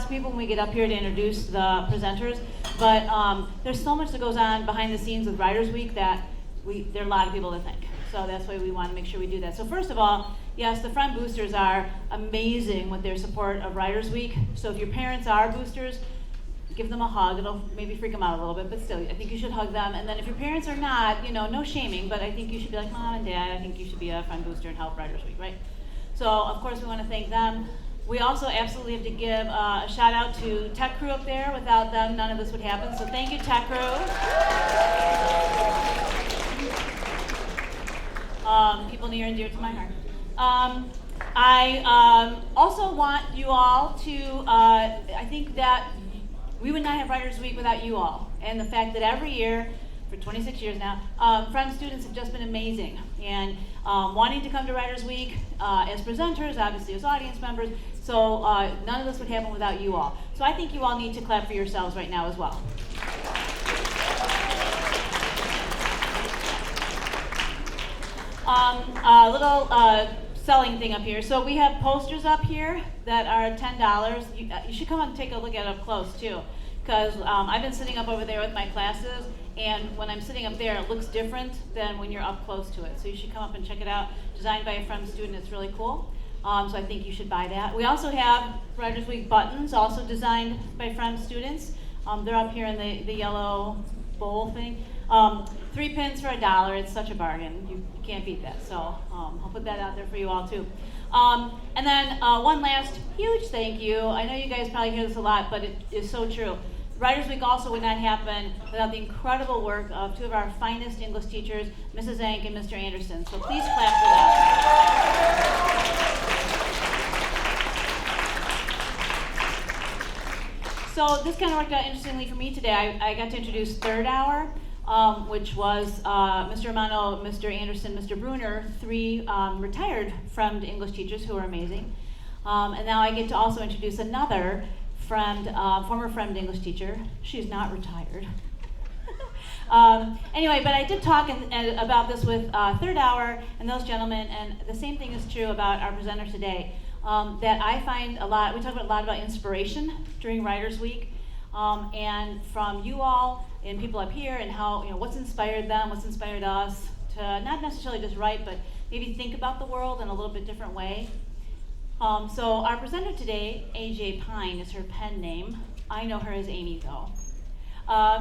of people when we get up here to introduce the presenters, but there's so much that goes on behind the scenes with Writers Week that there are a lot of people to thank. So that's why we want to make sure we do that. So first of all, yes, the Fremd boosters are amazing with their support of Writers Week. So if your parents are boosters, give them a hug. It'll maybe freak them out a little bit, but still, I think you should hug them. And then if your parents are not, no shaming, but I think you should be like, Mom and Dad, I think you should be a Fremd booster and help Writers Week, right? So of course we want to thank them. We also absolutely have to give a shout out to tech crew up there. Without them, none of this would happen. So thank you, tech crew. People near and dear to my heart. I also want you all to, I think that we would not have Writers Week without you all. And the fact that every year, for 26 years now, Fremd students have just been amazing. And wanting to come to Writers Week as presenters, obviously as audience members, so none of this would happen without you all. So I think you all need to clap for yourselves right now as well. A little selling thing up here. So we have posters up here that are $10. You should come and take a look at it up close too, because I've been sitting up over there with my classes, and when I'm sitting up there, it looks different than when you're up close to it. So you should come up and check it out. Designed by a Fremd student, it's really cool. So I think you should buy that. We also have Writers Week buttons, also designed by Fremd students. They're up here in the yellow bowl thing. 3 pins for $1. It's such a bargain. You can't beat that. So I'll put that out there for you all too. And then one last huge thank you. I know you guys probably hear this a lot, but it is so true. Writers Week also would not happen without the incredible work of two of our finest English teachers, Mrs. Zank and Mr. Anderson. So please clap for them. So this kind of worked out interestingly for me today. I got to introduce third hour, which was Mr. Romano, Mr. Anderson, Mr. Bruner, 3 retired Fremd English teachers who are amazing. And now I get to also introduce another former Fremd English teacher. She's not retired. Anyway, but I did talk about this with third hour and those gentlemen, and the same thing is true about our presenter today. That I find we talk a lot about inspiration during Writers Week, and from you all and people up here, and how, what's inspired them, what's inspired us to not necessarily just write, but maybe think about the world in a little bit different way. So our presenter today, AJ Pine, is her pen name. I know her as Amy though.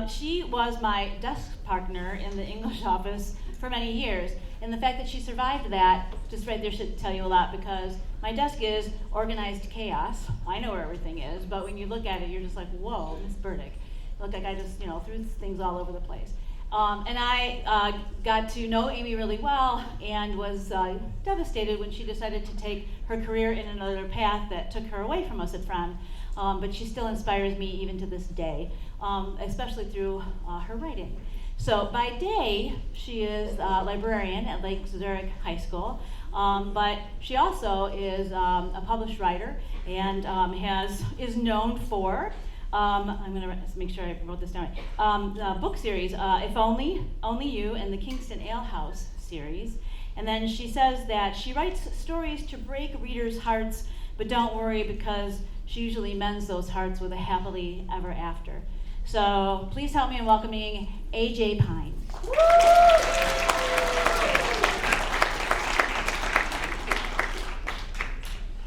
She was my desk partner in the English office for many years. And the fact that she survived that, just right there should tell you a lot, because my desk is organized chaos. I know where everything is, but when you look at it, you're just like, whoa, Miss Burdick. Look like I just, threw things all over the place. And I got to know Amy really well and was devastated when she decided to take her career in another path that took her away from us at Fremd. But she still inspires me even to this day, especially through her writing. So by day, she is a librarian at Lake Zurich High School, but she also is a published writer and is known for, I'm going to make sure I wrote this down right, the book series, If Only You, and the Kingston Ale House series. And then she says that she writes stories to break readers' hearts, but don't worry, because she usually mends those hearts with a happily ever after. So please help me in welcoming AJ Pine.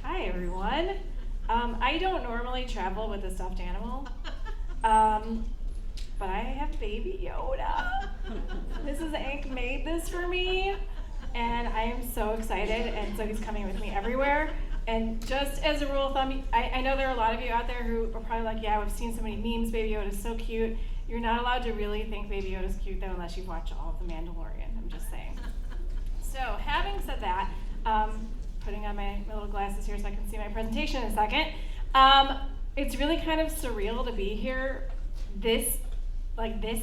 Hi everyone. I don't normally travel with a stuffed animal, but I have baby Yoda. Mrs. Ank made this for me, and I am so excited, and so he's coming with me everywhere. And just as a rule of thumb, I know there are a lot of you out there who are probably like, yeah, we've seen so many memes, Baby Yoda's so cute. You're not allowed to really think Baby Yoda's cute, though, unless you've watched all of The Mandalorian, I'm just saying. So, having said that, putting on my little glasses here so I can see my presentation in a second, it's really kind of surreal to be here this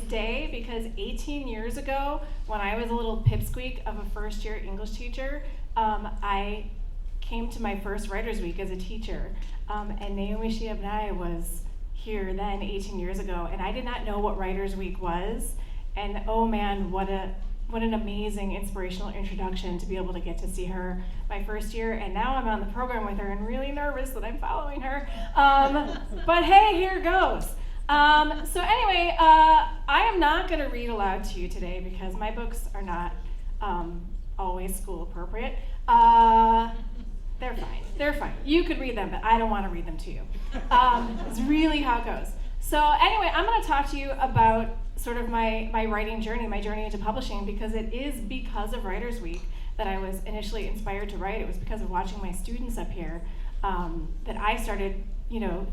day, because 18 years ago, when I was a little pipsqueak of a first-year English teacher, I came to my first Writers Week as a teacher, and Naomi Shiabnai was here then 18 years ago, and I did not know what Writers Week was, and oh man, what a what an amazing inspirational introduction to be able to get to see her my first year, and now I'm on the program with her and really nervous that I'm following her. But hey, here goes. So anyway, I am not going to read aloud to you today because my books are not always school appropriate. They're fine. You could read them, but I don't want to read them to you. It's really how it goes. So anyway, I'm going to talk to you about sort of my writing journey, my journey into publishing, because it is because of Writers Week that I was initially inspired to write. It was because of watching my students up here that I started,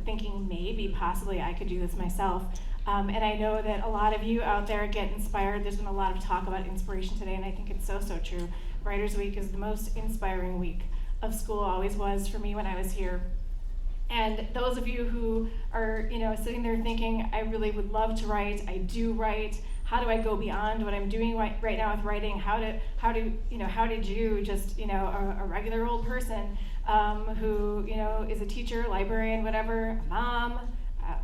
thinking maybe, possibly I could do this myself. And I know that a lot of you out there get inspired. There's been a lot of talk about inspiration today, and I think it's so true. Writers Week is the most inspiring week of school, always was for me when I was here. And those of you who are, sitting there thinking, I really would love to write, I do write, how do I go beyond what I'm doing right now with writing? How did you, just, a regular old person who, is a teacher, librarian, whatever, mom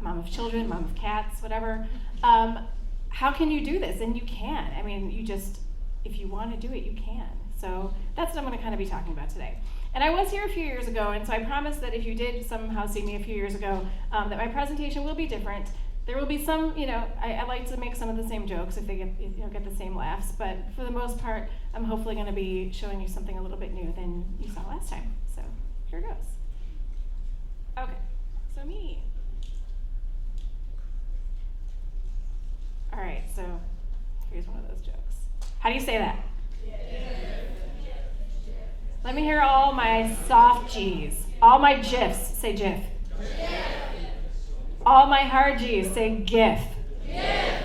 of children, mom of cats, whatever, how can you do this? And you can. I mean, if you want to do it, you can. So that's what I'm going to kind of be talking about today. And I was here a few years ago, and so I promised that if you did somehow see me a few years ago, that my presentation will be different. There will be some, I like to make some of the same jokes if they get the same laughs, but for the most part, I'm hopefully going to be showing you something a little bit new than you saw last time. So here goes. Okay, so me. All right, so here's one of those jokes. How do you say that? Let me hear all my soft G's. All my GIFs, say GIF. GIF. All my hard G's, say GIF. GIF.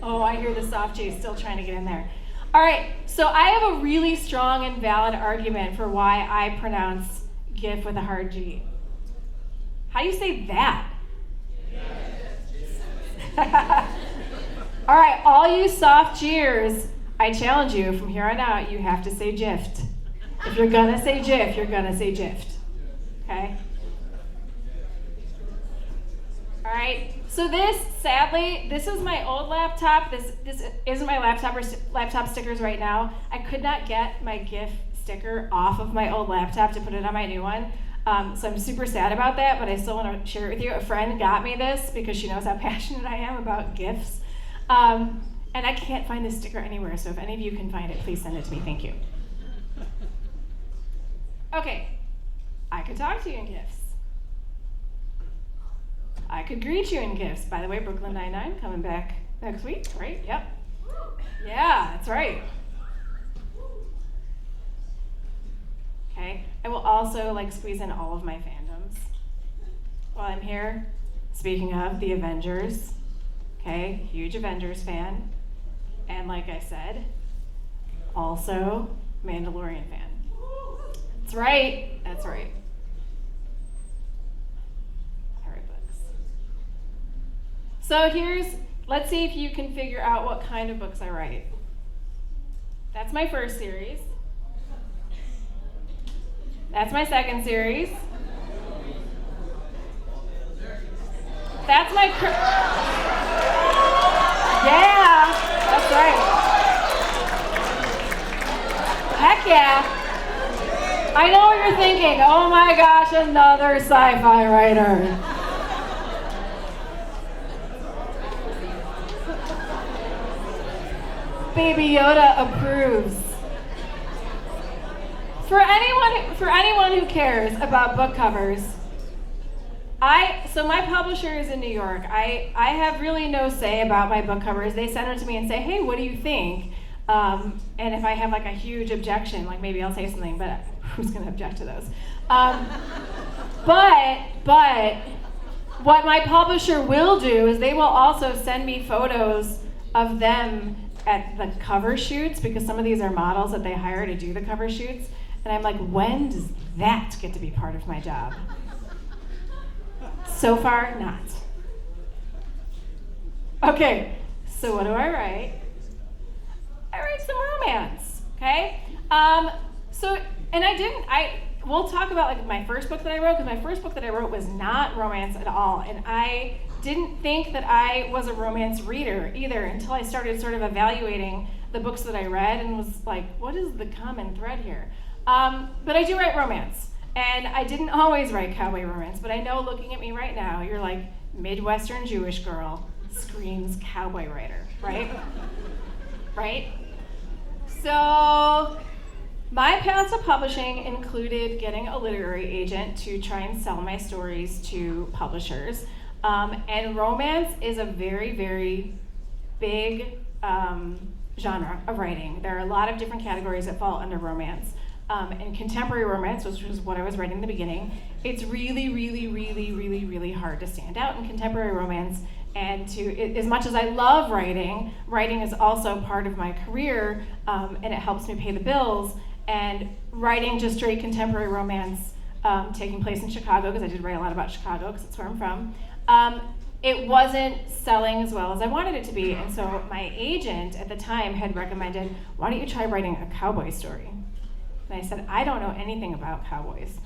Oh, I hear the soft G's still trying to get in there. All right, so I have a really strong and valid argument for why I pronounce GIF with a hard G. How do you say that? All right, all you soft G'ers, I challenge you, from here on out, you have to say GIFT. If you're gonna say GIF, you're gonna say GIFT, okay? All right, so sadly, this is my old laptop. This isn't my laptop stickers right now. I could not get my GIF sticker off of my old laptop to put it on my new one. So I'm super sad about that, but I still wanna share it with you. A friend got me this because she knows how passionate I am about GIFs. And I can't find this sticker anywhere, so if any of you can find it, please send it to me, thank you. Okay, I could talk to you in GIFs. I could greet you in GIFs. By the way, Brooklyn Nine-Nine coming back next week, right? Yep. Yeah, that's right. Okay, I will also squeeze in all of my fandoms while I'm here. Speaking of the Avengers, okay, huge Avengers fan. And like I said, also Mandalorian fan. That's right. That's right. I write books. So let's see if you can figure out what kind of books I write. That's my first series. That's my second series. That's my yeah, that's right. Heck yeah. I know what you're thinking. Oh my gosh, another sci-fi writer. Baby Yoda approves. For anyone who cares about book covers, so my publisher is in New York. I have really no say about my book covers. They send them to me and say, hey, what do you think? And if I have a huge objection, maybe I'll say something, but who's going to object to those? But what my publisher will do is they will also send me photos of them at the cover shoots, because some of these are models that they hire to do the cover shoots. And I'm like, when does that get to be part of my job? So far, not. Okay, so what do I write? I write some romance, okay? We'll talk about my first book that I wrote, because my first book that I wrote was not romance at all, and I didn't think that I was a romance reader either until I started sort of evaluating the books that I read and was like, what is the common thread here? But I do write romance. And I didn't always write cowboy romance, but I know looking at me right now, you're like, Midwestern Jewish girl screams cowboy writer, right? Right? So my path to publishing included getting a literary agent to try and sell my stories to publishers. And romance is a very, very big genre of writing. There are a lot of different categories that fall under romance. In contemporary romance, which was what I was writing in the beginning, it's really, really, really, really, really hard to stand out in contemporary romance. And as much as I love writing, writing is also part of my career, and it helps me pay the bills. And writing just straight contemporary romance, taking place in Chicago, because I did write a lot about Chicago, because that's where I'm from, it wasn't selling as well as I wanted it to be. And so my agent at the time had recommended, why don't you try writing a cowboy story? And I said, I don't know anything about cowboys.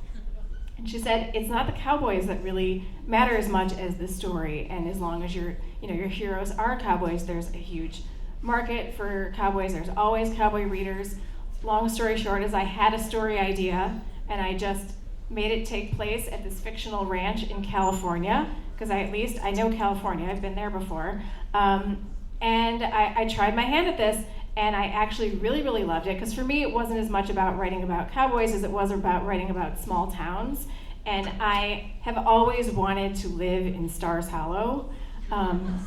And she said, it's not the cowboys that really matter as much as the story. And as long as your heroes are cowboys, there's a huge market for cowboys. There's always cowboy readers. Long story short is I had a story idea, and I just made it take place at this fictional ranch in California, because I know California. I've been there before. And I tried my hand at this. And I actually really, really loved it, because for me it wasn't as much about writing about cowboys as it was about writing about small towns. And I have always wanted to live in Stars Hollow,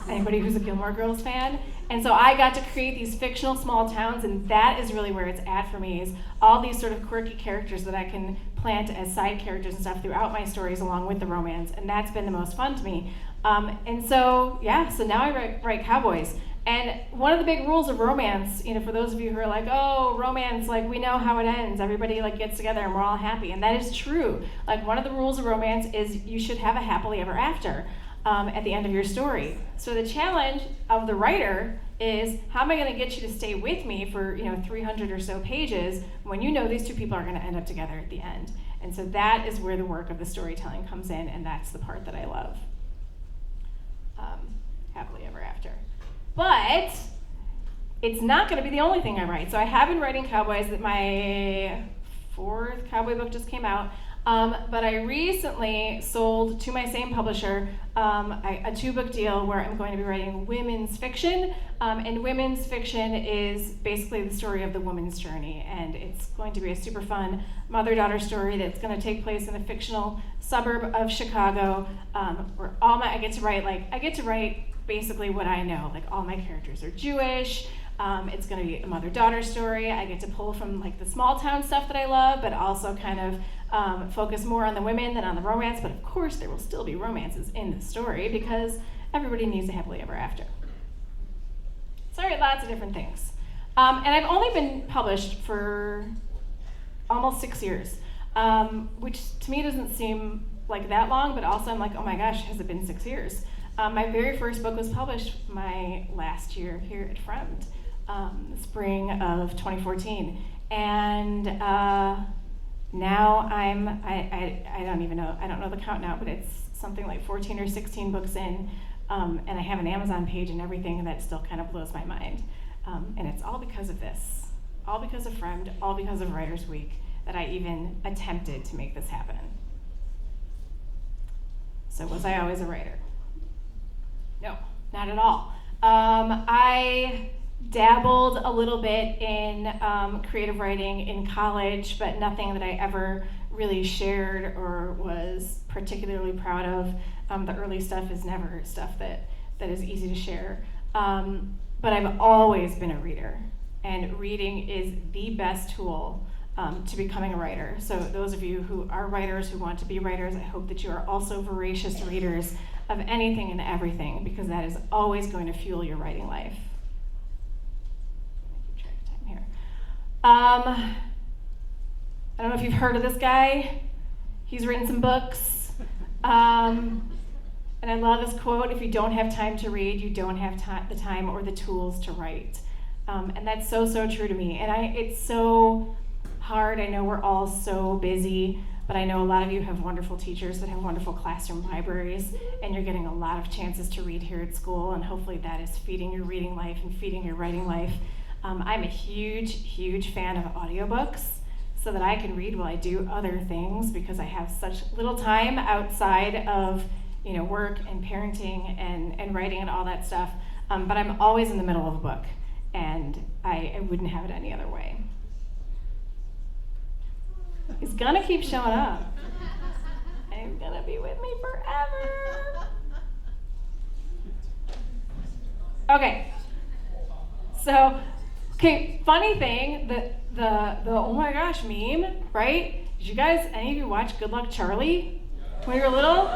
anybody who's a Gilmore Girls fan. And so I got to create these fictional small towns, and that is really where it's at for me, is all these sort of quirky characters that I can plant as side characters and stuff throughout my stories along with the romance, and that's been the most fun to me. And so now I write cowboys. And one of the big rules of romance, for those of you who are like, oh, romance, like we know how it ends. Everybody like gets together and we're all happy. And that is true. Like one of the rules of romance is you should have a happily ever after at the end of your story. So the challenge of the writer is, how am I going to get you to stay with me for 300 or so pages when you know these two people are going to end up together at the end? And so that is where the work of the storytelling comes in, and that's the part that I love. Happily ever after. But it's not going to be the only thing I write. So I have been writing cowboys. That my 4th cowboy book just came out. But I recently sold to my same publisher a 2-book deal where I'm going to be writing women's fiction. And women's fiction is basically the story of the woman's journey. And it's going to be a super fun mother-daughter story that's going to take place in a fictional suburb of Chicago, where I get to write basically what I know. Like all my characters are Jewish. It's going to be a mother-daughter story. I get to pull from like the small town stuff that I love, but also kind of focus more on the women than on the romance. But of course, there will still be romances in the story because everybody needs a happily ever after. So I write lots of different things. And I've only been published for almost 6 years, which to me doesn't seem like that long, but also I'm like, oh my gosh, has it been 6 years? My very first book was published my last year here at Fremd, spring of 2014. And now I don't even know, I don't know the count now, but it's something like 14 or 16 books in, and I have an Amazon page and everything, and that still kind of blows my mind. And it's all because of this, all because of Fremd, all because of Writers Week, that I even attempted to make this happen. So was I always a writer? No, not at all. I dabbled a little bit in creative writing in college, but nothing that I ever really shared or was particularly proud of. The early stuff is never stuff that is easy to share. But I've always been a reader, and reading is the best tool to becoming a writer. So those of you who are writers, who want to be writers, I hope that you are also voracious readers of anything and everything, because that is always going to fuel your writing life. Keep track of time here. I don't know if you've heard of this guy. He's written some books. And I love this quote: if you don't have time to read, you don't have the time or the tools to write. And that's so, so true to me. And it's so hard. I know we're all so busy, but I know a lot of you have wonderful teachers that have wonderful classroom libraries, and you're getting a lot of chances to read here at school, and hopefully that is feeding your reading life and feeding your writing life. I'm a huge, huge fan of audiobooks so that I can read while I do other things because I have such little time outside of work and parenting and writing and all that stuff. But I'm always in the middle of a book, and I wouldn't have it any other way. He's gonna keep showing up. And he's gonna be with me forever. Okay. So, funny thing, the oh my gosh meme, right? Did you guys, any of you watch Good Luck Charlie when you were little?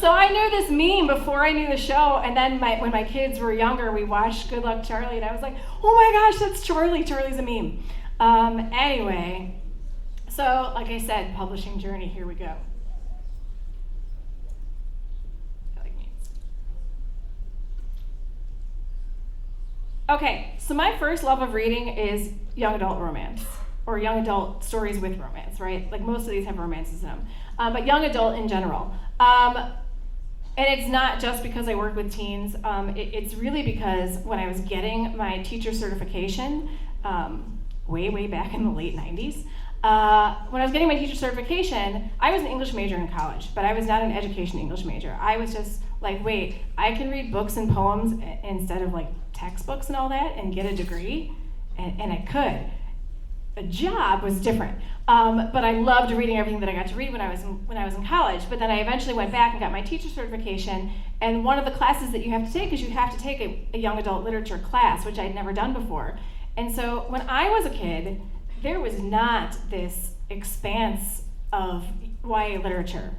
So I knew this meme before I knew the show, and then when my kids were younger, we watched Good Luck Charlie, and I was like, oh my gosh, that's Charlie. Charlie's a meme. Anyway, so like I said, publishing journey, here we go. Okay, so my first love of reading is young adult romance, or young adult stories with romance, right? Like most of these have romances in them, but young adult in general. And it's not just because I work with teens, it's really because when I was getting my teacher certification, way back in the late 90s, when I was getting my teacher certification, I was an English major in college, but I was not an education English major. I was just like, wait, I can read books and poems instead of like textbooks and all that and get a degree, and I could. A job was different, but I loved reading everything that I got to read when I was in college. But then I eventually went back and got my teacher certification, and one of the classes that you have to take is you have to take a young adult literature class, which I'd never done before. And so when I was a kid, there was not this expanse of YA literature.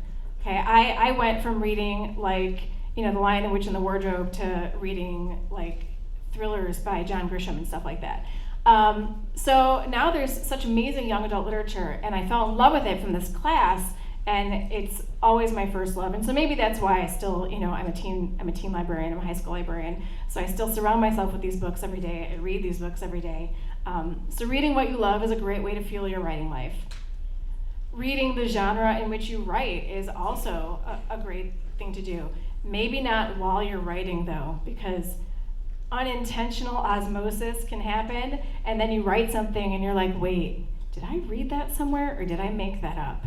Okay, I went from reading like The Lion, the Witch, and the Wardrobe to reading like thrillers by John Grisham and stuff like that. So now there's such amazing young adult literature, and I fell in love with it from this class, and it's always my first love. And so maybe that's why I still, I'm a teen librarian, I'm a high school librarian, so I still surround myself with these books every day. I read these books every day. So reading what you love is a great way to fuel your writing life. Reading the genre in which you write is also a great thing to do. Maybe not while you're writing though, because unintentional osmosis can happen, and then you write something and you're like, wait, did I read that somewhere or did I make that up?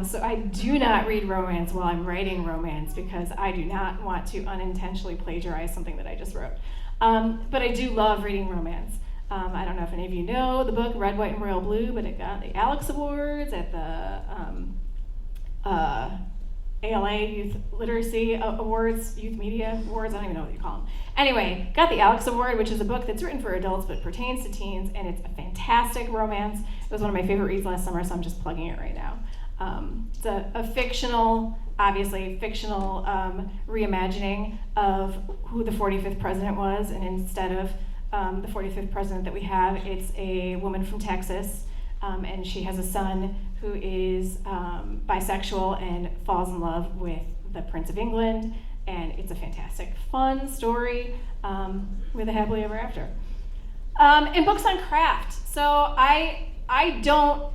So I do not read romance while I'm writing romance because I do not want to unintentionally plagiarize something that I just wrote. But I do love reading romance. I don't know if any of you know the book Red, White, and Royal Blue, but it got the Alex Awards at the ALA Youth Literacy Awards, Youth Media Awards, I don't even know what you call them. Anyway, got the Alex Award, which is a book that's written for adults but pertains to teens, and it's a fantastic romance. It was one of my favorite reads last summer, so I'm just plugging it right now. It's a fictional, obviously fictional reimagining of who the 45th president was, and instead of the 45th president that we have, it's a woman from Texas, and she has a son who is bisexual and falls in love with the Prince of England, and it's a fantastic, fun story with a happily ever after. And books on craft. So I don't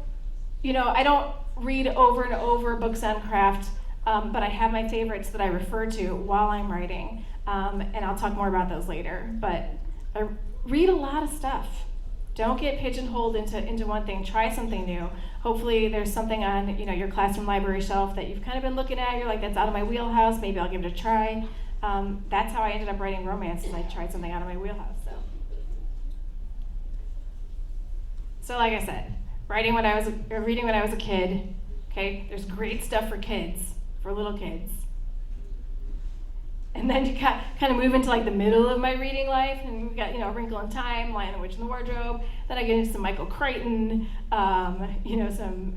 read over and over books on craft, but I have my favorites that I refer to while I'm writing, and I'll talk more about those later. But I read a lot of stuff. Don't get pigeonholed into one thing. Try something new. Hopefully there's something on your classroom library shelf that you've kind of been looking at. You're like, that's out of my wheelhouse. Maybe I'll give it a try. That's how I ended up writing romance, is I tried something out of my wheelhouse. So like I said, reading when I was a kid. Okay, there's great stuff for kids, for little kids. And then you kind of move into like the middle of my reading life, and we've got A Wrinkle in Time, Lion, the Witch, and the Wardrobe. Then I get into some Michael Crichton, some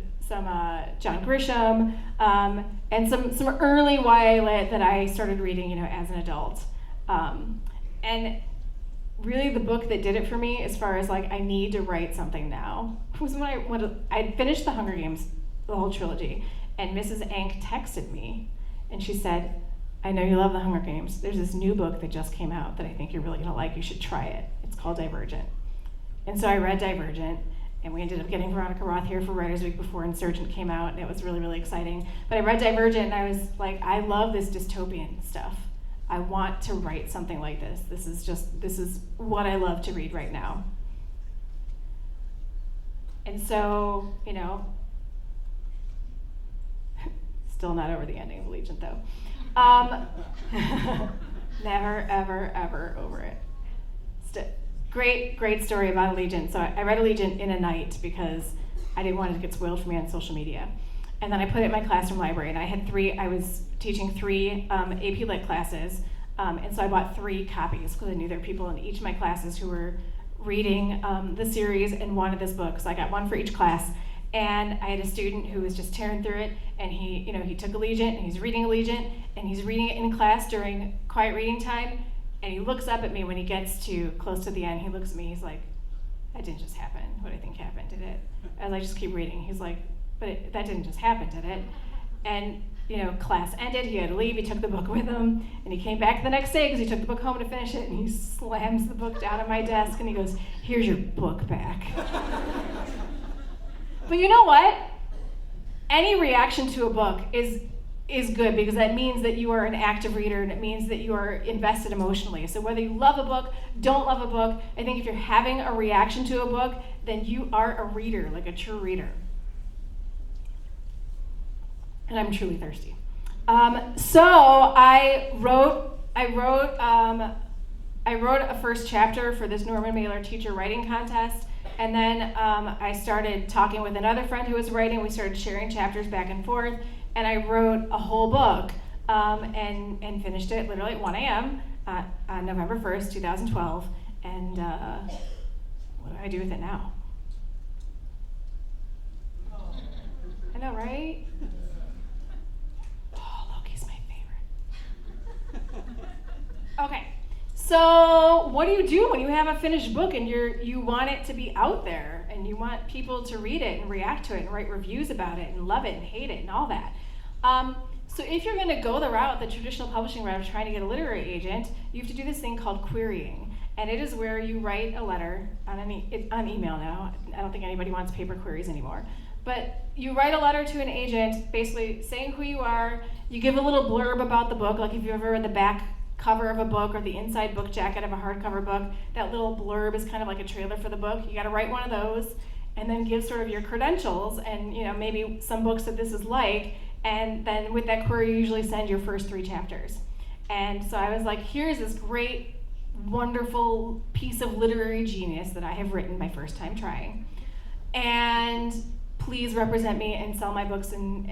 John Grisham, and some early YA lit that I started reading, as an adult. And really, the book that did it for me, as far as like I need to write something now, was when I'd finished The Hunger Games, the whole trilogy, and Mrs. Ank texted me, and she said, I know you love The Hunger Games. There's this new book that just came out that I think you're really gonna like. You should try it. It's called Divergent. And so I read Divergent, and we ended up getting Veronica Roth here for Writers Week before Insurgent came out, and it was really, really exciting. But I read Divergent, and I was like, I love this dystopian stuff. I want to write something like this. This is what I love to read right now. And so, still not over the ending of Allegiant though. Never, ever, ever over it. Great story about Allegiant. So I read Allegiant in a night because I didn't want it to get spoiled for me on social media. And then I put it in my classroom library, and I was teaching 3 AP Lit classes, and so I bought 3 copies because I knew there were people in each of my classes who were reading the series and wanted this book. So I got one for each class, and I had a student who was just tearing through it, and he took Allegiant, and he's reading Allegiant, and he's reading it in class during quiet reading time, and he looks up at me when he gets to close to the end. He looks at me, he's like, that didn't just happen. What do you think happened, did it? As I just keep reading, he's like, but that didn't just happen, did it? And class ended, he had to leave, he took the book with him, and he came back the next day because he took the book home to finish it, and he slams the book down on my desk, and he goes, here's your book back. But you know what? Any reaction to a book is good, because that means that you are an active reader, and it means that you are invested emotionally. So whether you love a book, don't love a book, I think if you're having a reaction to a book, then you are a reader, like a true reader. And I'm truly thirsty. So I wrote a first chapter for this Norman Mailer teacher writing contest, and then I started talking with another friend who was writing. We started sharing chapters back and forth, and I wrote a whole book and finished it literally at 1 a.m. On November 1st, 2012. And what do I do with it now? I know, right? Okay, so what do you do when you have a finished book and you want it to be out there and you want people to read it and react to it and write reviews about it and love it and hate it and all that? So if you're going to go the route, the traditional publishing route of trying to get a literary agent, you have to do this thing called querying. And it is where you write a letter on email now. I don't think anybody wants paper queries anymore. But you write a letter to an agent basically saying who you are. You give a little blurb about the book, like if you've ever read the back cover of a book or the inside book jacket of a hardcover book, that little blurb is kind of like a trailer for the book. You got to write one of those and then give sort of your credentials and maybe some books that this is like, and then with that query you usually send your first 3 chapters. And so I was like, here's this great, wonderful piece of literary genius that I have written my first time trying, and please represent me and sell my books and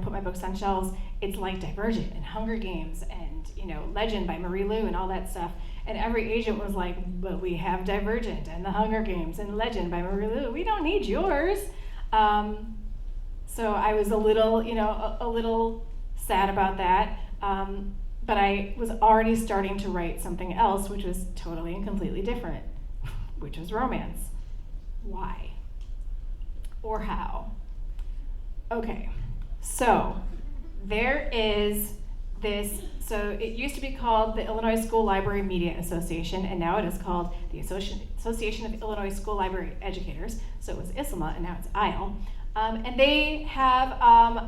put my books on shelves. It's like Divergent and Hunger Games and Legend by Marie Lu and all that stuff. And every agent was like, but we have Divergent and the Hunger Games and Legend by Marie Lu. We don't need yours. So I was a little sad about that. But I was already starting to write something else, which was totally and completely different, which was romance. Why? Or how? Okay, so there is this, so it used to be called the Illinois School Library Media Association, and now it is called the Association of Illinois School Library Educators. So it was ISLMA, and now it's IL. And they have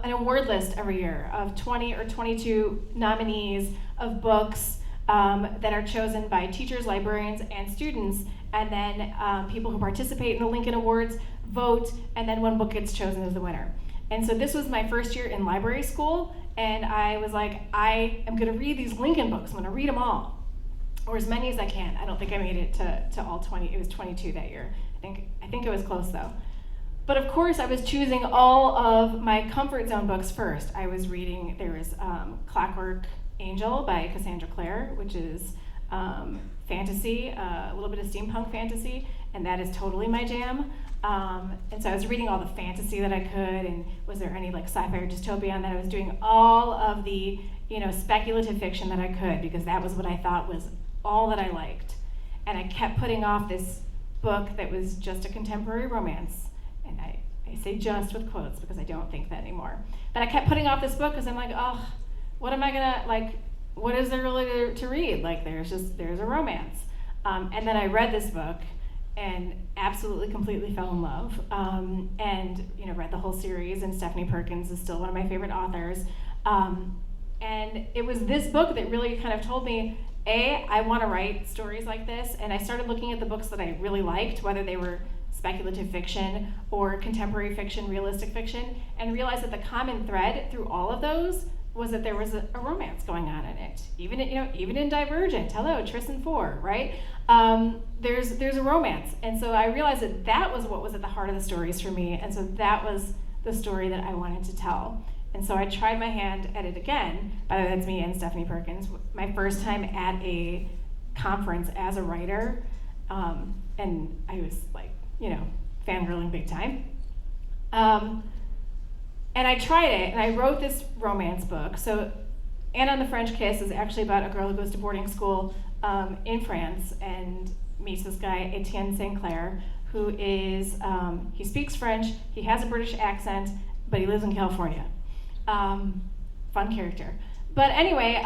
an award list every year of 20 or 22 nominees of books that are chosen by teachers, librarians, and students, and then people who participate in the Lincoln Awards vote, and then one book gets chosen as the winner. And so this was my first year in library school, and I was like, I am going to read these Lincoln books. I'm going to read them all, or as many as I can. I don't think I made it to all 20. It was 22 that year. I think it was close though. But of course, I was choosing all of my comfort zone books first. I was reading, there was Clockwork Angel by Cassandra Clare, which is fantasy, a little bit of steampunk fantasy, and that is totally my jam. And so I was reading all the fantasy that I could, and was there any like sci-fi or dystopia, and then I was doing all of the speculative fiction that I could, because that was what I thought was all that I liked. And I kept putting off this book that was just a contemporary romance. And I say just with quotes because I don't think that anymore. But I kept putting off this book because I'm like, oh, what am I gonna, what is there really to read? Like, there's a romance. And then I read this book and absolutely, completely fell in love. And read the whole series, and Stephanie Perkins is still one of my favorite authors. And it was this book that really kind of told me, I want to write stories like this. And I started looking at the books that I really liked, whether they were speculative fiction or contemporary fiction, realistic fiction, and realized that the common thread through all of those was that there was a romance going on in it. Even in Divergent, hello, Tris and Four, right? There's a romance. And so I realized that was what was at the heart of the stories for me, and so that was the story that I wanted to tell. And so I tried my hand at it again. By the way, that's me and Stephanie Perkins. My first time at a conference as a writer, and I was like, fangirling big time. And I tried it, and I wrote this romance book. So Anne on the French Kiss is actually about a girl who goes to boarding school in France and meets this guy, Etienne St. Clair, who is, he speaks French, he has a British accent, but he lives in California. Fun character. But anyway,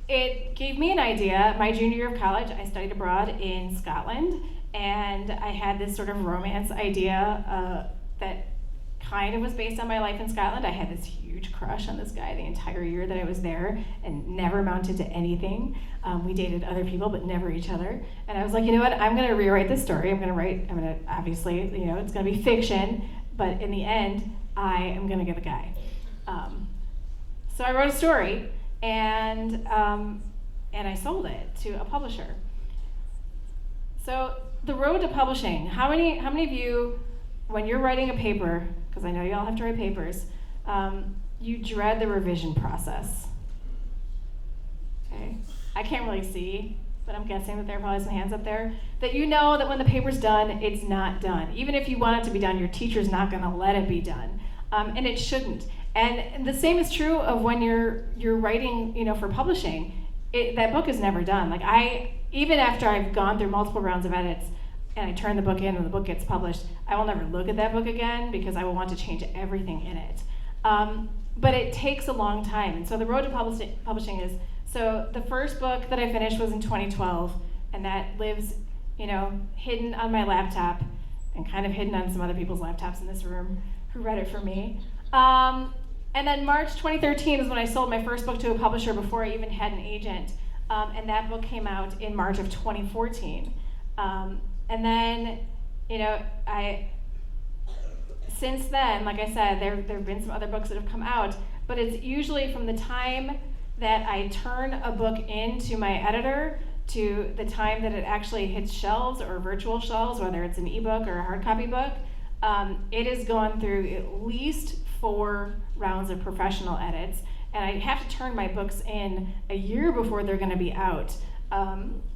it gave me an idea. My junior year of college, I studied abroad in Scotland, and I had this sort of romance idea that kind of was based on my life in Scotland. I had this huge crush on this guy the entire year that I was there, and never amounted to anything. We dated other people, but never each other. And I was like, you know what? I'm going to rewrite this story. Obviously, it's going to be fiction, but in the end, I am going to get the guy. So I wrote a story, and I sold it to a publisher. So the road to publishing. How many of you, when you're writing a paper, because I know you all have to write papers, you dread the revision process? Okay, I can't really see, but I'm guessing that there are probably some hands up there. That you know that when the paper's done, it's not done. Even if you want it to be done, your teacher's not going to let it be done, and it shouldn't. And the same is true of when you're writing, for publishing. That book is never done. Even after I've gone through multiple rounds of edits, and I turn the book in and the book gets published, I will never look at that book again because I will want to change everything in it. But it takes a long time. And so the road to publishing is, so the first book that I finished was in 2012, and that lives, hidden on my laptop and kind of hidden on some other people's laptops in this room who read it for me. And then March 2013 is when I sold my first book to a publisher before I even had an agent. And that book came out in March of 2014. And then, since then, like I said, there have been some other books that have come out, but it's usually from the time that I turn a book into my editor to the time that it actually hits shelves or virtual shelves, whether it's an ebook or a hard copy book. It has gone through at least 4 rounds of professional edits, and I have to turn my books in a year before they're going to be out,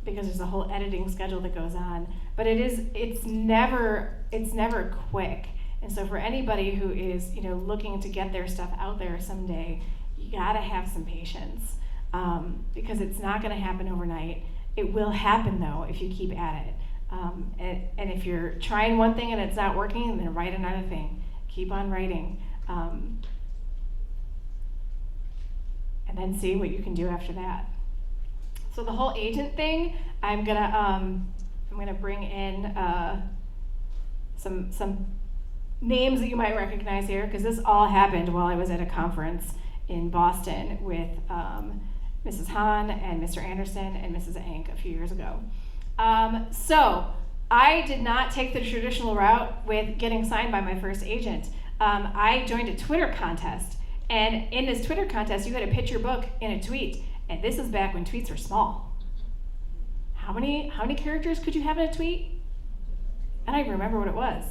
because there's a whole editing schedule that goes on. But it's never quick. And so for anybody who is looking to get their stuff out there someday, you gotta have some patience, because it's not going to happen overnight. It will happen though if you keep at it. And if you're trying one thing and it's not working, then write another thing. Keep on writing. And then see what you can do after that. So the whole agent thing, I'm gonna bring in some names that you might recognize here, because this all happened while I was at a conference in Boston with Mrs. Hahn and Mr. Anderson and Mrs. Ank a few years ago. So I did not take the traditional route with getting signed by my first agent. I joined a Twitter contest, and in this Twitter contest, you had to pitch your book in a tweet, and this is back when tweets were small. How many characters could you have in a tweet? I don't even remember what it was.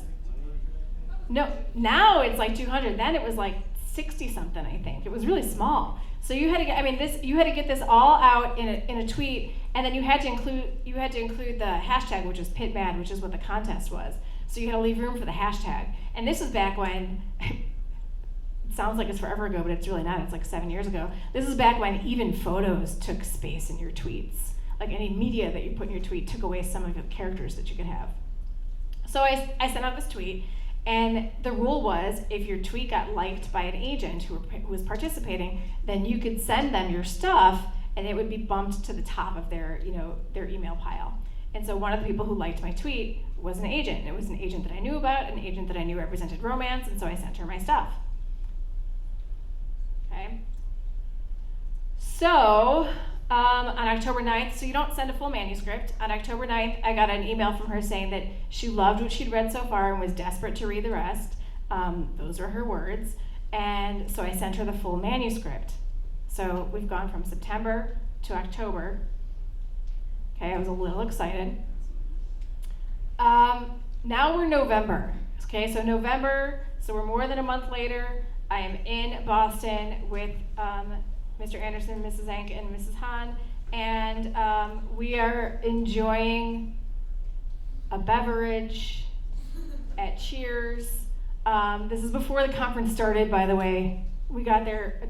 No, now it's like 200. Then it was like 60 something, I think. It was really small. So you had to get this all out in a tweet, and then you had to include the hashtag, which is PitMad, which is what the contest was. So you had to leave room for the hashtag. And this was back when, it sounds like it's forever ago, but it's really not. It's like 7 years ago. This is back when even photos took space in your tweets. Like any media that you put in your tweet took away some of the characters that you could have. So I sent out this tweet, and the rule was if your tweet got liked by an agent who was participating, then you could send them your stuff, and it would be bumped to the top of their email pile. And so one of the people who liked my tweet was an agent. And it was an agent that I knew about, an agent that I knew represented romance, and so I sent her my stuff. Okay. So on October 9th, so you don't send a full manuscript. On October 9th, I got an email from her saying that she loved what she'd read so far and was desperate to read the rest. Those are her words. And so I sent her the full manuscript. So we've gone from September to October. Okay, I was a little excited. Now we're November. Okay, so November, so we're more than a month later. I am in Boston with Mr. Anderson, Mrs. Zank, and Mrs. Hahn, and we are enjoying a beverage at Cheers. This is before the conference started, by the way. We got there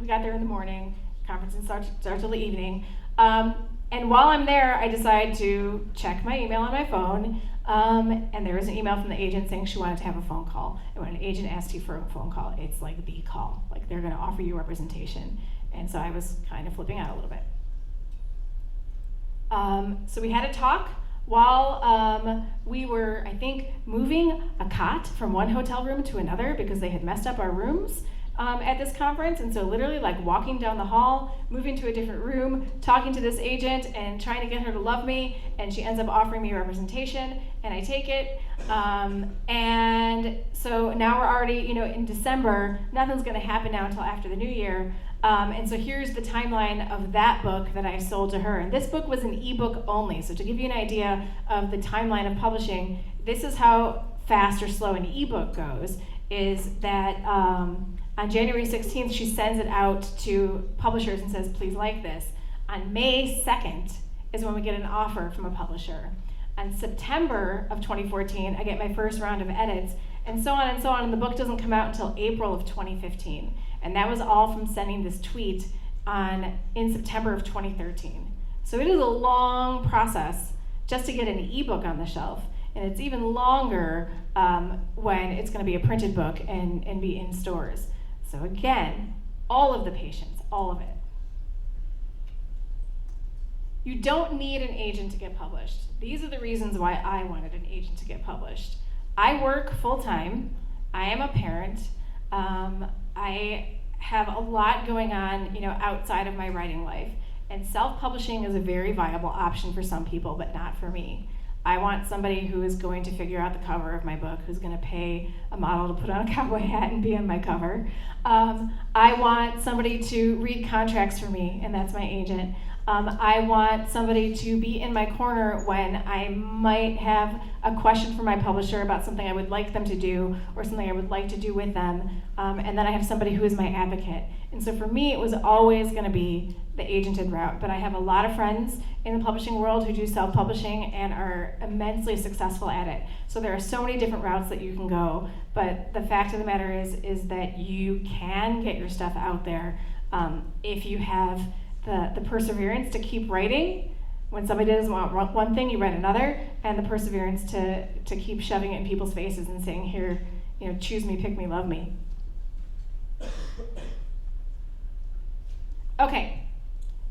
we got there in the morning. Conference starts till the evening. And while I'm there, I decide to check my email on my phone, and there was an email from the agent saying she wanted to have a phone call. And when an agent asks you for a phone call, it's like the call. Like they're going to offer you representation. And so I was kind of flipping out a little bit. So we had a talk while we were, I think, moving a cot from one hotel room to another because they had messed up our rooms at this conference. And so literally like walking down the hall, moving to a different room, talking to this agent and trying to get her to love me. And she ends up offering me representation and I take it. And so now we're already, in December. Nothing's going to happen now until after the new year. And so here's the timeline of that book that I sold to her. And this book was an ebook only. So to give you an idea of the timeline of publishing, this is how fast or slow an ebook goes, is that on January 16th, she sends it out to publishers and says, please like this. On May 2nd is when we get an offer from a publisher. On September of 2014, I get my first round of edits, and so on and so on, and the book doesn't come out until April of 2015. And that was all from sending this tweet in September of 2013. So it is a long process just to get an ebook on the shelf, and it's even longer when it's going to be a printed book and be in stores. So again, all of the patience, all of it. You don't need an agent to get published. These are the reasons why I wanted an agent to get published. I work full-time. I am a parent. I have a lot going on, outside of my writing life. And self-publishing is a very viable option for some people, but not for me. I want somebody who is going to figure out the cover of my book, who's going to pay a model to put on a cowboy hat and be on my cover. I want somebody to read contracts for me, and that's my agent. I want somebody to be in my corner when I might have a question for my publisher about something I would like them to do or something I would like to do with them. And then I have somebody who is my advocate. And so for me, it was always going to be the agented route. But I have a lot of friends in the publishing world who do self-publishing and are immensely successful at it. So there are so many different routes that you can go. But the fact of the matter is that you can get your stuff out there if you have the perseverance to keep writing. When somebody doesn't want one thing, you write another, and the perseverance to keep shoving it in people's faces and saying, here, choose me, pick me, love me. Okay,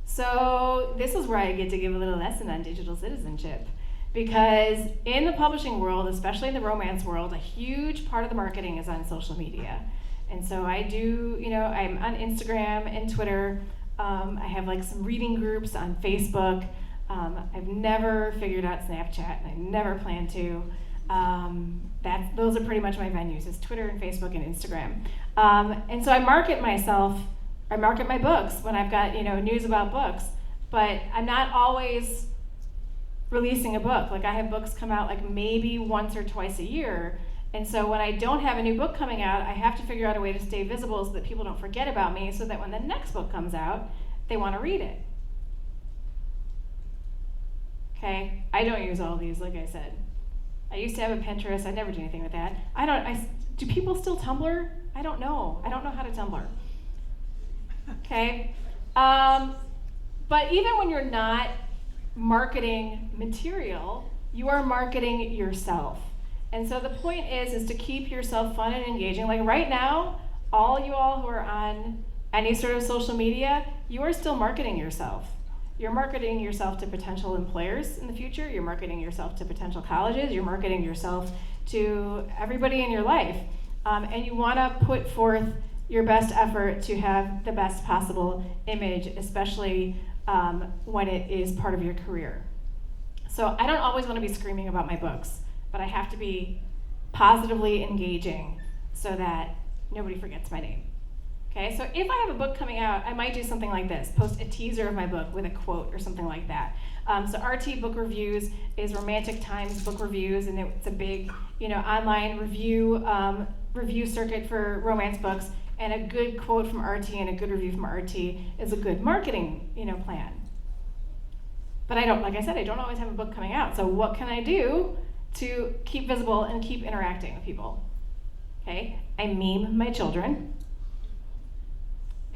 so this is where I get to give a little lesson on digital citizenship. Because in the publishing world, especially in the romance world, a huge part of the marketing is on social media. And so I do, I'm on Instagram and Twitter. I have some reading groups on Facebook. I've never figured out Snapchat, and I never plan to. Those are pretty much my venues, is Twitter and Facebook and Instagram. And so I market my books when I've got news about books, but I'm not always releasing a book. I have books come out maybe once or twice a year. And so when I don't have a new book coming out, I have to figure out a way to stay visible so that people don't forget about me, so that when the next book comes out, they want to read it. Okay, I don't use all these, like I said. I used to have a Pinterest. I never do anything with that. Do people still Tumblr? I don't know. I don't know how to Tumblr. Okay, but even when you're not marketing material, you are marketing yourself. And so the point is to keep yourself fun and engaging. Right now, all you all who are on any sort of social media, you are still marketing yourself. You're marketing yourself to potential employers in the future. You're marketing yourself to potential colleges. You're marketing yourself to everybody in your life. And you want to put forth your best effort to have the best possible image, especially when it is part of your career. So I don't always want to be screaming about my books, but I have to be positively engaging so that nobody forgets my name. Okay, so if I have a book coming out, I might do something like this, post a teaser of my book with a quote or something like that. So RT Book Reviews is Romantic Times Book Reviews, and it's a big, online review circuit for romance books, and a good quote from RT and a good review from RT is a good marketing, plan. But like I said, I don't always have a book coming out, so what can I do to keep visible and keep interacting with people? Okay, I meme my children.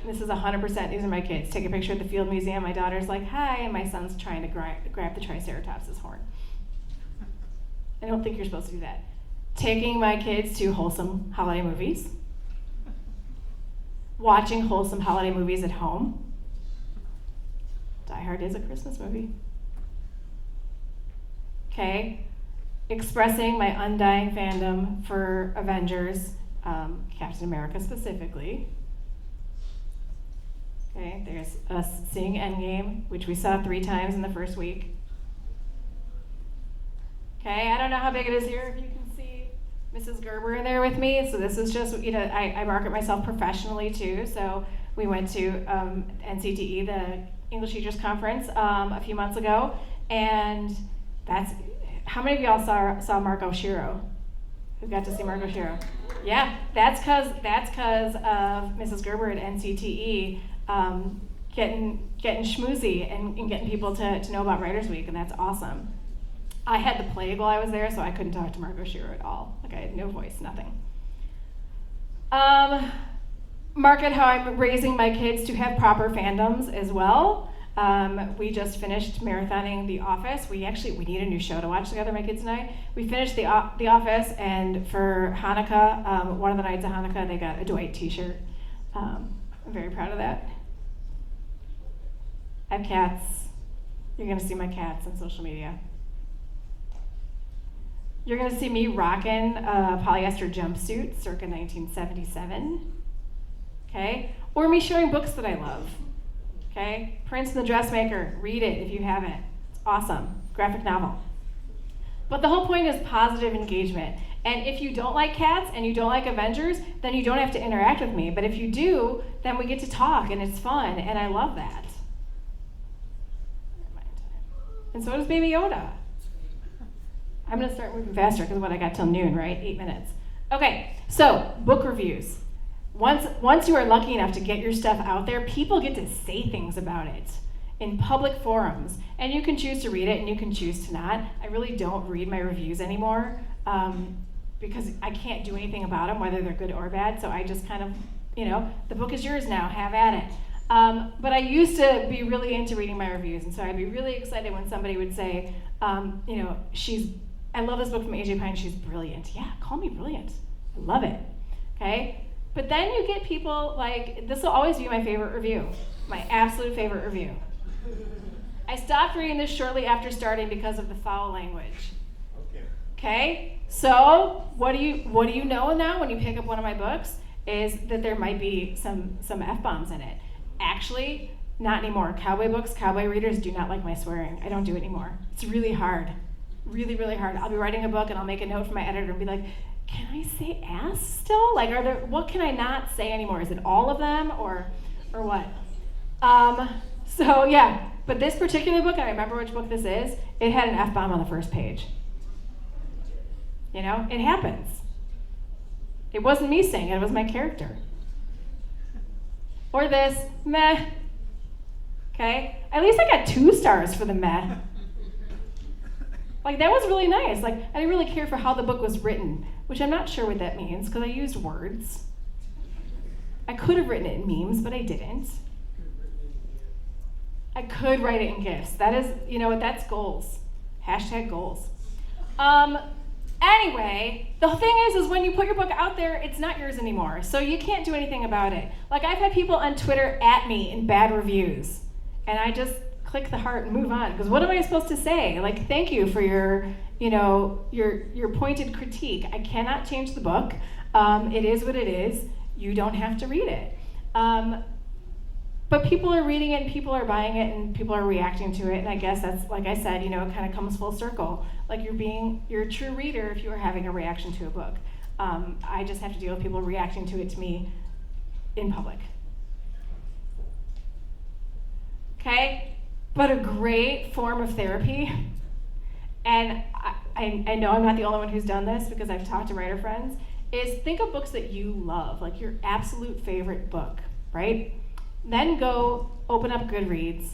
This is 100%, these are my kids. Take a picture at the Field Museum, my daughter's like, hi, and my son's trying to grab the Triceratops' horn. I don't think you're supposed to do that. Taking my kids to wholesome holiday movies. Watching wholesome holiday movies at home. Die Hard is a Christmas movie. Okay, expressing my undying fandom for Avengers, Captain America specifically. Okay, there's us seeing Endgame, which we saw 3 times in the first week. Okay, I don't know how big it is here, if you can see Mrs. Gerber in there with me. So this is just, I market myself professionally too. So we went to NCTE, the English Teachers Conference, a few months ago. And how many of y'all saw Marco Shiro? Who got to see Marco Shiro? Yeah, that's because of Mrs. Gerber at NCTE. Getting schmoozy and getting people to know about Writers Week, and that's awesome. I had the plague while I was there, so I couldn't talk to Marco Shiro at all. Like, I had no voice, nothing. Market how I'm raising my kids to have proper fandoms as well. We just finished marathoning The Office. We need a new show to watch together, my kids and I. We finished The Office, and for Hanukkah, one of the nights of Hanukkah, they got a Dwight t-shirt. I'm very proud of that. I have cats. You're gonna see my cats on social media. You're gonna see me rocking a polyester jumpsuit circa 1977. Okay? Or me sharing books that I love. Okay? Prince and the Dressmaker, read it if you haven't. It's awesome. Graphic novel. But the whole point is positive engagement. And if you don't like cats and you don't like Avengers, then you don't have to interact with me. But if you do, then we get to talk and it's fun, and I love that. And so does Baby Yoda. I'm gonna start moving faster because I got till noon, right? 8 minutes. Okay, so book reviews. Once you are lucky enough to get your stuff out there, people get to say things about it in public forums. And you can choose to read it and you can choose to not. I really don't read my reviews anymore because I can't do anything about them, whether they're good or bad. So I just kind of, the book is yours now, have at it. But I used to be really into reading my reviews, and so I'd be really excited when somebody would say, I love this book from AJ Pine, she's brilliant. Yeah, call me brilliant. I love it. Okay? But then you get people like, this will always be my favorite review, my absolute favorite review. I stopped reading this shortly after starting because of the foul language. Okay? So what do you know now when you pick up one of my books is that there might be some F-bombs in it. Actually, not anymore. Cowboy books, cowboy readers do not like my swearing. I don't do it anymore. It's really hard. Really, really hard. I'll be writing a book and I'll make a note for my editor and be like, can I say ass still? Like, what can I not say anymore? Is it all of them or what? So yeah, but this particular book, and I remember which book this is, it had an F-bomb on the first page. It happens. It wasn't me saying it, it was my character. Or this, meh. Okay? At least I got 2 stars for the meh. Like, that was really nice. Like, I didn't really care for how the book was written, which I'm not sure what that means, because I used words. I could have written it in memes, but I didn't. I could write it in GIFs. That is, that's goals. Hashtag goals. Anyway, the thing is when you put your book out there, it's not yours anymore. So you can't do anything about it. Like, I've had people on Twitter at me in bad reviews, and I just click the heart and move on. Because what am I supposed to say? Like, thank you for your pointed critique. I cannot change the book. It is what it is. You don't have to read it. But people are reading it and people are buying it and people are reacting to it, and I guess that's, like I said, it kind of comes full circle. Like you're a true reader if you are having a reaction to a book. I just have to deal with people reacting to it to me in public. Okay? But a great form of therapy, and I know I'm not the only one who's done this because I've talked to writer friends, is think of books that you love, like your absolute favorite book, right? Then go open up Goodreads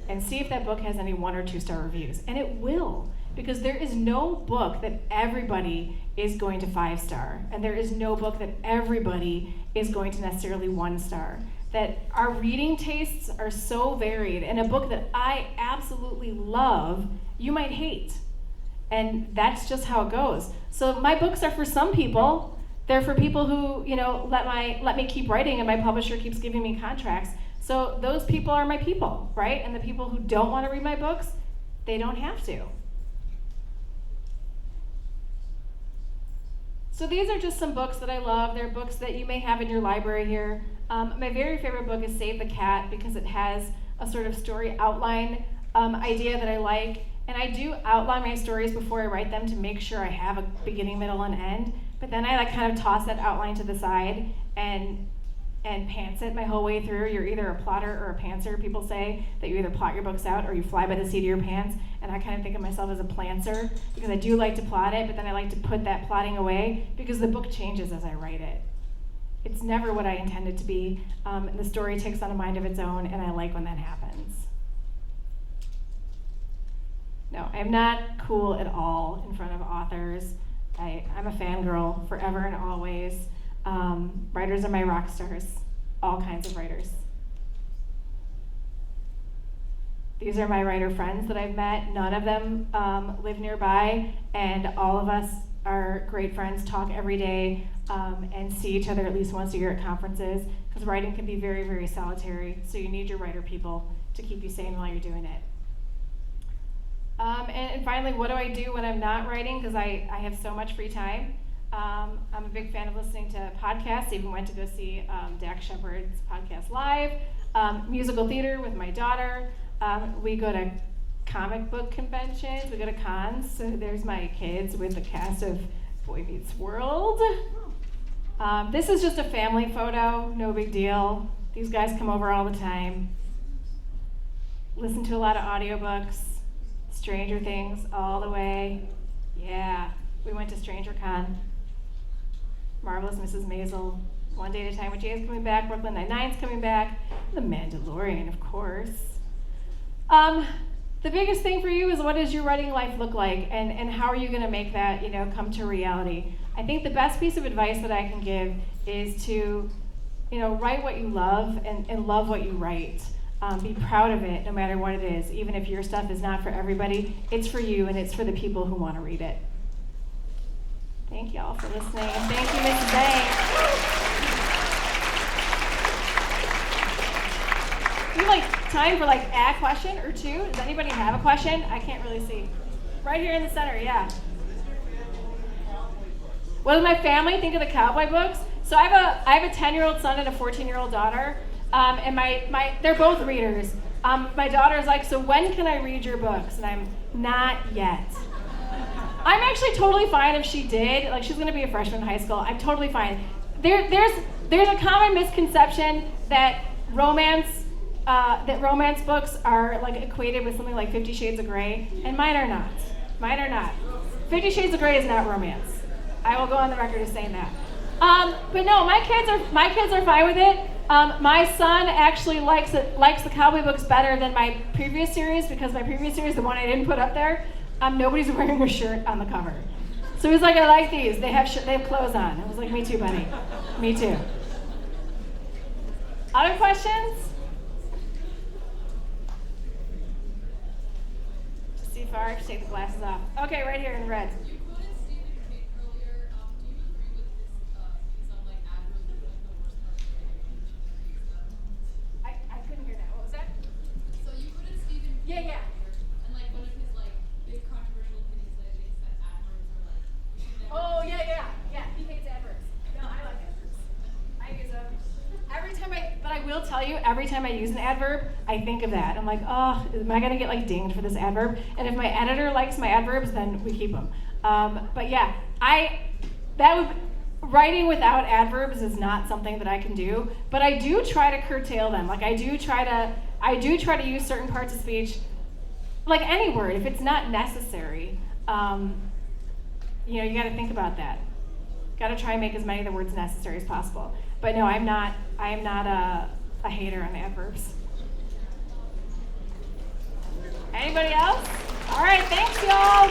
and see if that book has any 1 or 2 star reviews. And it will, because there is no book that everybody is going to 5 star, and there is no book that everybody is going to necessarily 1 star. That our reading tastes are so varied, and a book that I absolutely love, you might hate. And that's just how it goes. So my books are for some people. They're for people who, let me keep writing and my publisher keeps giving me contracts. So those people are my people, right? And the people who don't want to read my books, they don't have to. So these are just some books that I love. They're books that you may have in your library here. My very favorite book is Save the Cat because it has a sort of story outline idea that I like. And I do outline my stories before I write them to make sure I have a beginning, middle, and end. But then I kind of toss that outline to the side and pants it my whole way through. You're either a plotter or a pantser. People say that you either plot your books out or you fly by the seat of your pants. And I kind of think of myself as a plantser because I do like to plot it, but then I like to put that plotting away because the book changes as I write it. It's never what I intend it to be. The story takes on a mind of its own, and I like when that happens. No, I'm not cool at all in front of authors. I'm a fangirl forever and always. Writers are my rock stars, all kinds of writers. These are my writer friends that I've met. None of them live nearby, and all of us are great friends, talk every day, and see each other at least once a year at conferences, because writing can be very, very solitary, so you need your writer people to keep you sane while you're doing it. And finally, what do I do when I'm not writing? Because I have so much free time. I'm a big fan of listening to podcasts. Even went to go see Dax Shepard's podcast live. Musical theater with my daughter. We go to comic book conventions. We go to cons. So there's my kids with the cast of Boy Meets World. This is just a family photo. No big deal. These guys come over all the time. Listen to a lot of audiobooks. Stranger Things all the way. Yeah, we went to StrangerCon. Marvelous Mrs. Maisel. One Day at a Time with Jay's coming back. Brooklyn Nine-Nine's coming back. The Mandalorian, of course. The biggest thing for you is, what does your writing life look like, and how are you going to make that come to reality? I think the best piece of advice that I can give is to write what you love and love what you write. Be proud of it no matter what it is. Even if your stuff is not for everybody, it's for you and it's for the people who want to read it. Thank you all for listening. And thank you, Mrs. Banks. We have time for a question or two. Does anybody have a question? I can't really see. Right here in the center, yeah. What does my family think of the cowboy books? So I have a 10-year-old son and a 14-year-old daughter. And they're both readers. My daughter's like, so when can I read your books? And I'm, not yet. I'm actually totally fine if she did. She's going to be a freshman in high school. I'm totally fine. There's a common misconception that romance books are equated with something like 50 Shades of Grey, and mine are not. Mine are not. 50 Shades of Grey is not romance. I will go on the record as saying that. But no, my kids are fine with it. My son actually likes the cowboy books better than my previous series, because my previous series, the one I didn't put up there, nobody's wearing a shirt on the cover. So he's like, I like these. They have clothes on. I was like, me too, buddy. Me too. Other questions? Just see far. I have to take the glasses off. Okay, right here in red. Yeah. And one of his big controversial opinions that he thinks that adverbs are Oh yeah. He hates adverbs. No, I like adverbs. I use them every time. But I will tell you. you, every time I use an adverb, I think of that. I'm like, oh, am I gonna get like dinged for this adverb? And if my editor likes my adverbs, then we keep them. But yeah, writing without adverbs is not something that I can do, but I do try to curtail them. Like I do try to use certain parts of speech, like any word, if it's not necessary. You gotta think about that. Gotta try and make as many of the words necessary as possible. But no, I am not a hater on adverbs. Anybody else? All right, thanks y'all.